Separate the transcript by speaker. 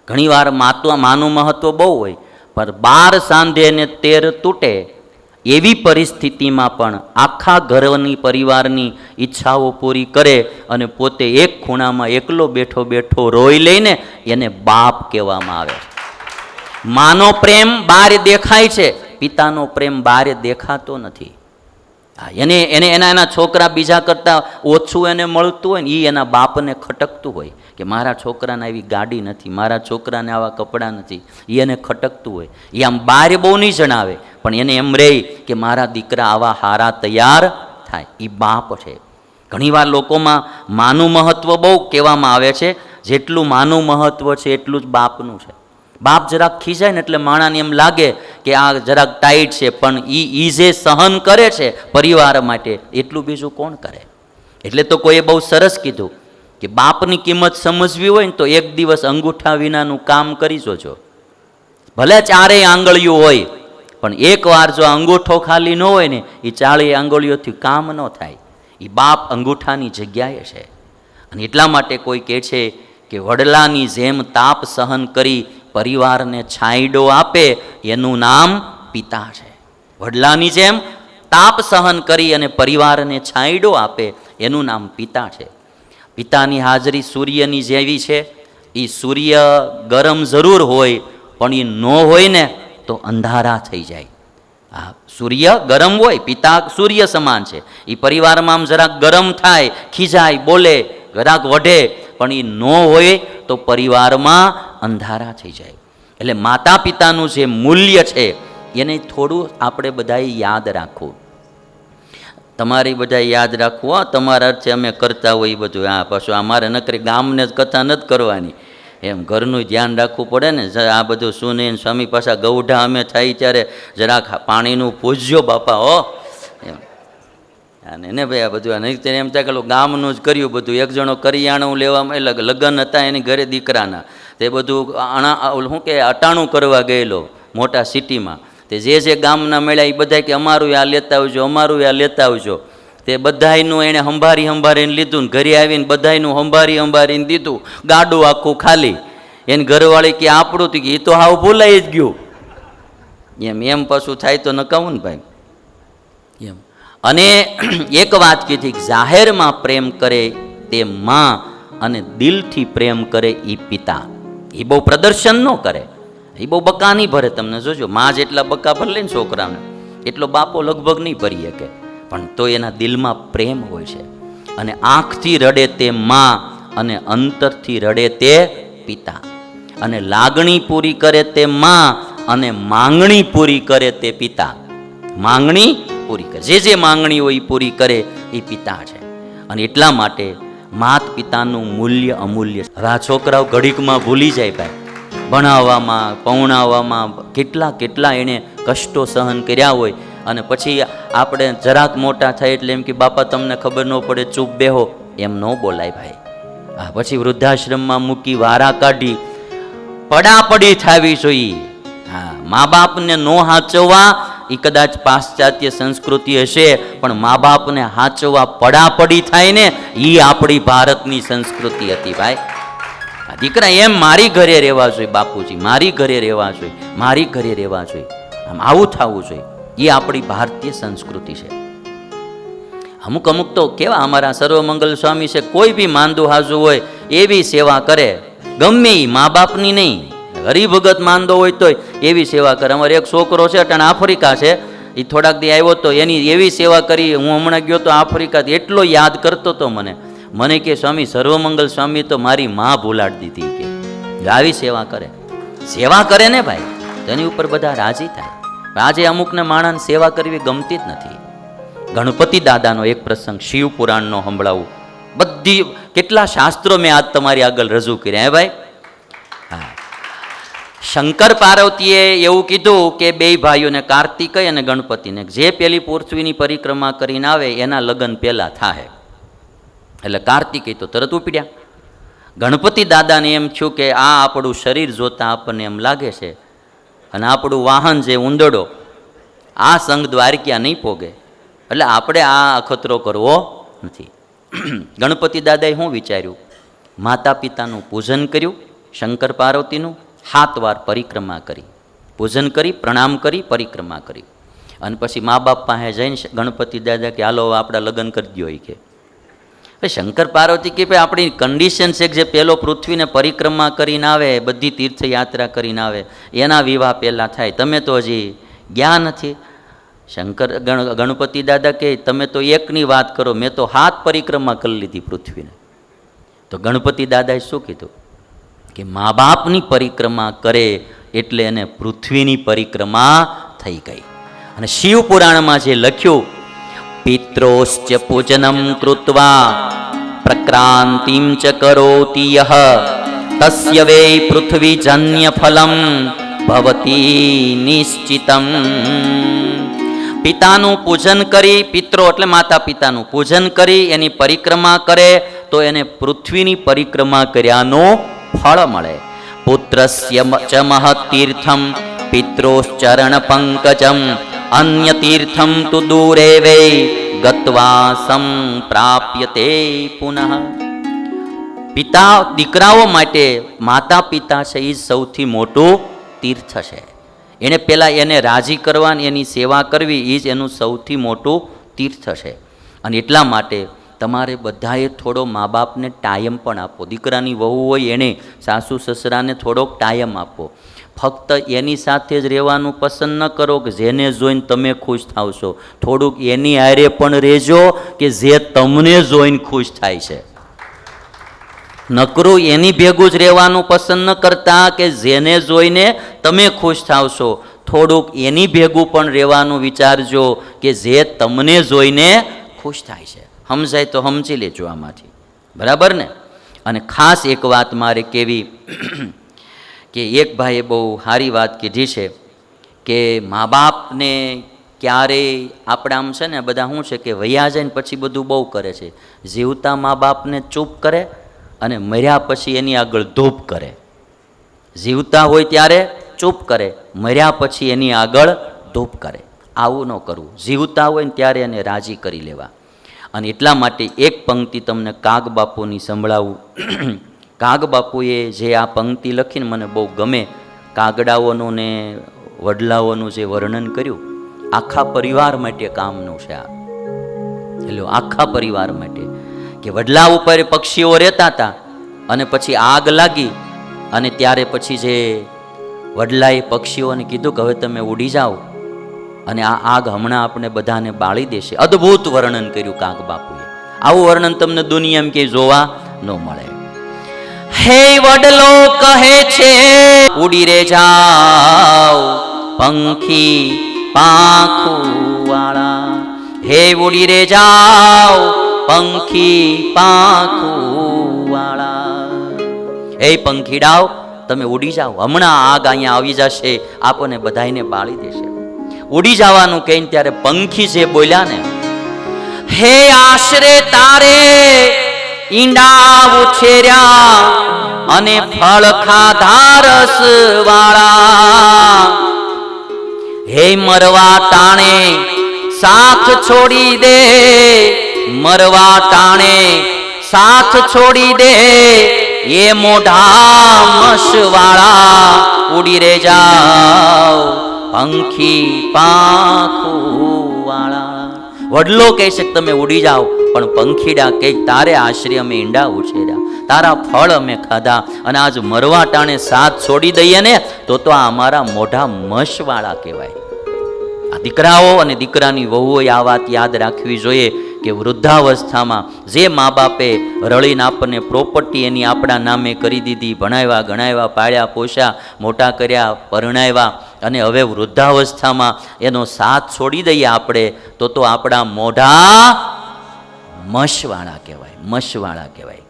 Speaker 1: ઘણીવાર માનું મહત્વ બહુ હોય, પણ 12 સાંધે ને 13 તૂટે એવી પરિસ્થિતિમાં પણ આખા ઘરની પરિવારની ઈચ્છાઓ પૂરી કરે અને પોતે એક ખૂણામાં એકલો બેઠો બેઠો રોઈ લઈને એને બાપ કહેવામાં આવે. માનો પ્રેમ બહાર દેખાય છે, પિતાનો પ્રેમ બહાર દેખાતો નથી. એને એને એના છોકરા બીજા કરતાં ઓછું એને મળતું હોય ને એ એના બાપને ખટકતું હોય કે મારા છોકરાને આવી ગાડી નથી, મારા છોકરાને આવા કપડાં નથી, એ એને ખટકતું હોય. એ આમ બહાર બહુ નહીં જણાવે, પણ એને એમ રહે કે મારા દીકરા આવા હારા તૈયાર થાય. એ બાપ છે. ઘણીવાર લોકોમાં માનું મહત્વ બહુ કહેવામાં આવે છે, જેટલું માનું મહત્વ છે એટલું જ બાપનું છે. બાપ જરાક ખીજાય ને એટલે માણાને એમ લાગે કે આ જરાક ટાઈટ છે, પણ એ જે સહન કરે છે પરિવાર માટે એટલું બીજું કોણ કરે. એટલે તો કોઈએ બહુ સરસ કીધું કે બાપની કિંમત સમજવી હોય ને તો એક દિવસ અંગૂઠા વિનાનું કામ કરી જોજો. ભલે 4 આંગળીઓ હોય, પણ એકવાર જો અંગૂઠો ખાલી ન હોય ને એ 40 આંગળીઓથી કામ ન થાય. એ બાપ અંગૂઠાની જગ્યાએ છે. અને એટલા માટે કોઈ કહે છે કે વડલાની જેમ તાપ સહન કરી પરિવારને છાંયડો આપે એનું નામ પિતા છે. વડલાની જેમ તાપ સહન કરી અને પરિવારને છાંયડો આપે એનું નામ પિતા છે. પિતાની હાજરી સૂર્યની જેવી છે. એ સૂર્ય ગરમ જરૂર હોય, પણ એ ન હોય ને તો અંધારા થઈ જાય. આ સૂર્ય ગરમ હોય, પિતા સૂર્ય સમાન છે. એ પરિવારમાં આમ જરાક ગરમ થાય, ખીજાય, બોલે, જરાક વઢે, પણ એ ન હોય તો પરિવારમાં અંધારા થઈ જાય. એટલે માતા પિતાનું જે મૂલ્ય છે એને થોડું આપણે બધાએ યાદ રાખવું. તમારી બધા યાદ રાખવું. તમારા અર્થે અમે કરતા હોય બધું. પાછું અમારે નકરી ગામને જ કથા નથી કરવાની, એમ ઘરનું ધ્યાન રાખવું પડે ને. આ બધું સુને સ્વામી પાછા ગૌઢા અમે થાય ત્યારે જરાક પાણીનું પૂજ્યો બાપા હો એમ. અને ને ભાઈ આ બધું નહીં એમ થાય કે ગામનું જ કર્યું બધું. એક જણો કરિયાણું લેવામાં એટલે લગ્ન હતા એની ઘરે દીકરાના, તે બધું શું કે અટાણું કરવા ગયેલો મોટા સિટીમાં. તે જે ગામના મળ્યા એ બધા કે અમારું આ લેતા આવજો, અમારું આ લેતા આવજો. તે બધાયનું એણે સંભારીને લીધું ને ઘરે આવીને બધાયનું સંભારીને દીધું. ગાડું આખું ખાલી. એની ઘરવાળી કે આપણું હતું કે એ તો હાવ ભૂલાઈ જ ગયું. એમ પાછું થાય તો નકાવું ને ભાઈ એમ. અને એક વાત કીધી, જાહેરમાં પ્રેમ કરે તે માં અને દિલથી પ્રેમ કરે એ પિતા. એ બહુ પ્રદર્શન ન કરે, એ બહુ બકા નહીં ભરે. તમને જોજો, માં જેટલા બકા ભરે ને છોકરાને એટલો બાપો લગભગ નહીં ભરી શકે, પણ તો એના દિલમાં પ્રેમ હોય છે. અને આંખથી રડે તે માં અને અંતરથી રડે તે પિતા. અને લાગણી પૂરી કરે તે માં અને માંગણી પૂરી કરે તે પિતા. માંગણી પૂરી કરે, જે માંગણી હોય એ પૂરી કરે એ પિતા છે. અને એટલા માટે માત પિતાનું મૂલ્ય અમૂલ્ય. હવે આ છોકરાઓ ઘડીકમાં ભૂલી જાય ભાઈ. ભણાવવામાં, પૌણાવવામાં કેટલા એણે કષ્ટો સહન કર્યા હોય. અને પછી આપણે જરાક મોટા થાય એટલે એમ કે બાપા તમને ખબર ન પડે, ચૂપ બેહો, એમ ન બોલાય ભાઈ. હા, પછી વૃદ્ધાશ્રમમાં મૂકી વારા કાઢી પડાપડી થવી જોઈએ. હા, મા બાપને નો હાચવવા એ કદાચ પાશ્ચાત્ય સંસ્કૃતિ હશે, પણ મા બાપને હાચવવા પડાપડી થાય ને એ આપણી ભારતની સંસ્કૃતિ હતી ભાઈ. દીકરા એમ મારી ઘરે રહેવા જોઈએ બાપુજી, મારી ઘરે રહેવા જોઈએ, મારી ઘરે રહેવા જોઈએ, આમ આવું થવું જોઈએ. એ આપણી ભારતીય સંસ્કૃતિ છે. અમુક તો કેવા અમારા સર્વમંગલ સ્વામી છે, કોઈ બી માંદું હાજુ હોય એવી સેવા કરે, ગમે એ મા બાપની નહીં, હરિભગત માંદો હોય તોય એવી સેવા કરે. અમારે એક છોકરો છે અટાણે આફ્રિકા છે, એ થોડાક દી આવ્યો તો એની એવી સેવા કરી. હું હમણાં ગયો તો આફ્રિકા, એટલો યાદ કરતો હતો મને કે સ્વામી સર્વમંગલ સ્વામી તો મારી માં ભૂલાડી દીધી કે આવી સેવા કરે. સેવા કરે ને ભાઈ, તેની ઉપર બધા રાજી થાય. આજે અમુકને માણસને સેવા કરવી ગમતી જ નથી. ગણપતિ દાદાનો એક પ્રસંગ શિવ પુરાણનો સંભળાવું. બધી કેટલા શાસ્ત્રો મેં આજ તમારી આગળ રજૂ કર્યા હે ભાઈ. હા, શંકર પાર્વતીએ એવું કીધું કે બે ભાઈઓને, કાર્તિકેય અને ગણપતિને, જે પેલી પૃથ્વીની પરિક્રમા કરીને આવે એના લગ્ન પહેલા થાય. એટલે કાર્તિકેય તો તરત ઉપડ્યા. ગણપતિ દાદાને એમ થયું કે આ આપણું શરીર જોતા આપણને એમ લાગે છે અને આપણું વાહન જે ઉંદડો આ સંઘ દ્વારકા નહીં પોગે, એટલે આપણે આ અખતરો કરવો નથી. ગણપતિ દાદાએ શું વિચાર્યું? માતા પિતાનું પૂજન કર્યું, શંકર પાર્વતીનું 7 વાર પરિક્રમા કરી, પૂજન કરી, પ્રણામ કરી, પરિક્રમા કરી. અને પછી મા બાપ પાસે જઈને ગણપતિ દાદા કે હાલો આપણા લગ્ન કરી દો. એ કે શંકર પાર્વતી કે ભાઈ આપણી કન્ડિશન છે કે જે પહેલો પૃથ્વીને પરિક્રમા કરીને આવે, બધી તીર્થયાત્રા કરીને આવે, એના વિવાહ પહેલાં થાય. તમે તો હજી ગયા નથી. ગણપતિ દાદા કે તમે તો એકની વાત કરો, મેં તો 7 પરિક્રમા કરી લીધી પૃથ્વીને. તો ગણપતિ દાદાએ શું કીધું કે મા બાપની પરિક્રમા કરે એટલે એને પૃથ્વીની પરિક્રમા થઈ ગઈ. અને શિવ પુરાણમાં જે લખ્યું, પિત્રોશ્ચ પૂજનમ કૃત્વા પ્રક્રાંતિમ ચ કરોતિ યહ તસ્ય વૈ પૃથ્વીજન્ય ફલમ ભવતી નિશ્ચિતમ. પિતાનું પૂજન કરી, પિત્રો એટલે માતા પિતાનું પૂજન કરી એની પરિક્રમા કરે તો એને પૃથ્વીની પરિક્રમા કર્યાનું ફળ મળે. પુત્રસ્ય ચ મહત તીર્થમ પિત્રોશ્ચરણ પંકજમ અન્ય તીર્થમ તુ દૂરે વૈ ગત્વા સંપ્રાપ્યતે પુનઃ. પિતા દીકરાઓ માટે માતા પિતા છે એ સૌથી મોટું તીર્થ છે. એને પહેલાં એને રાજી કરવાની, એની સેવા કરવી એ જ એનું સૌથી મોટું તીર્થ છે. અને એટલા માટે તમારે બધાએ થોડો મા બાપને ટાઈમ પણ આપો. દીકરાની વહુ હોય એને સાસુ સસરાને થોડોક ટાઈમ આપો. ફક્ત એની સાથે જ રહેવાનું પસંદ ન કરો કે જેને જોઈને તમે ખુશ થાવ છો. થોડુંક એની હારે પણ રહેજો કે જે તમને જોઈને ખુશ થાય છે. નકરું એની ભેગું જ રહેવાનું પસંદ ન કરતા કે જેને જોઈને તમે ખુશ થાવ છો. થોડુંક એની ભેગું પણ રહેવાનું વિચારજો કે જે તમને જોઈને ખુશ થાય છે. સમજાય તો સમજી લેજો આમાંથી, બરાબર ને. અને ખાસ એક વાત મારે કહેવી કે એક ભાઈએ બહુ સારી વાત કીધી છે કે મા બાપને ક્યારેય આપણે આમ છે ને બધા શું છે કે વયા જાય ને પછી બધું બહુ કરે છે. જીવતા મા બાપને ચૂપ કરે અને મર્યા પછી એની આગળ ધૂપ કરે. જીવતા હોય ત્યારે ચૂપ કરે, મર્યા પછી એની આગળ ધૂપ કરે. આવું ન કરવું. જીવતા હોય ને ત્યારે એને રાજી કરી લેવા. અને એટલા માટે એક પંક્તિ તમને કાગ બાપુની સંભળાવું. કાગ બાપુએ જે આ પંક્તિ લખીને મને બહુ ગમે. કાગડાઓનું ને વડલાઓનું જે વર્ણન કર્યું, આખા પરિવાર માટે કામનું છે આ. એટલે આખા પરિવાર માટે કે વડલા ઉપર પક્ષીઓ રહેતા હતા અને પછી આગ લાગી અને ત્યારે પછી જે વડલાએ પક્ષીઓને કીધું કે હવે તમે ઉડી જાઓ અને આ આગ હમણાં આપણે બધાને બાળી દેશે. અદ્ભુત વર્ણન કર્યું કાગ બાપુએ. આવું વર્ણન તમને દુનિયામાં ક્યાંય જોવા ન મળે. હે વડલો કહે છે ઉડી રે જાઓ પંખી પાંખું વાળા. હે ઉડી રે જાઓ પંખી પાંખું વાળા. હે પંખીડાઓ તમે ઉડી જાઓ, હમણાં આગ અહીંયા આવી જશે, આપણને બધાને બાળી દેશે. ઉડી જવાનું કહીને ત્યારે પંખી જે બોલ્યા ને, હે આશરે તારે ઈંડા ઉછેર્યા અને ફળ ખાધા રસ વાળા. હે મરવા ટાણે સાથ છોડી દે, મરવા ટાણે સાથ છોડી દે એ મોઢા મસવાળા. ઉડી રે જાઓ પંખી પાંખું વાળા. વડલો કહે છે તમે ઉડી જાઓ, પણ પંખીડા કહે તારે આશરે અમે ઈંડા ઉછેર્યા, તારા ફળ અમે ખાધા અને આજ મરવા ટાણે સાથ છોડી દઈએ ને તો આ અમારા મોઢા મસવાળા કહેવાય. આ દીકરાઓ અને દીકરાની વહુઓએ આ વાત યાદ રાખવી જોઈએ કે વૃદ્ધાવસ્થામાં જે મા બાપે રળીને આપણને પ્રોપર્ટી એની આપણા નામે કરી દીધી, ભણાવ્યા ગણાવ્યા, પાળ્યા પોષ્યા, મોટા કર્યા, પરણાવ્યા, અને હવે વૃદ્ધાવસ્થામાં એનો સાથ છોડી દઈએ આપણે તો આપણા મોઢા મસવાળા કહેવાય, મસવાળા કહેવાય.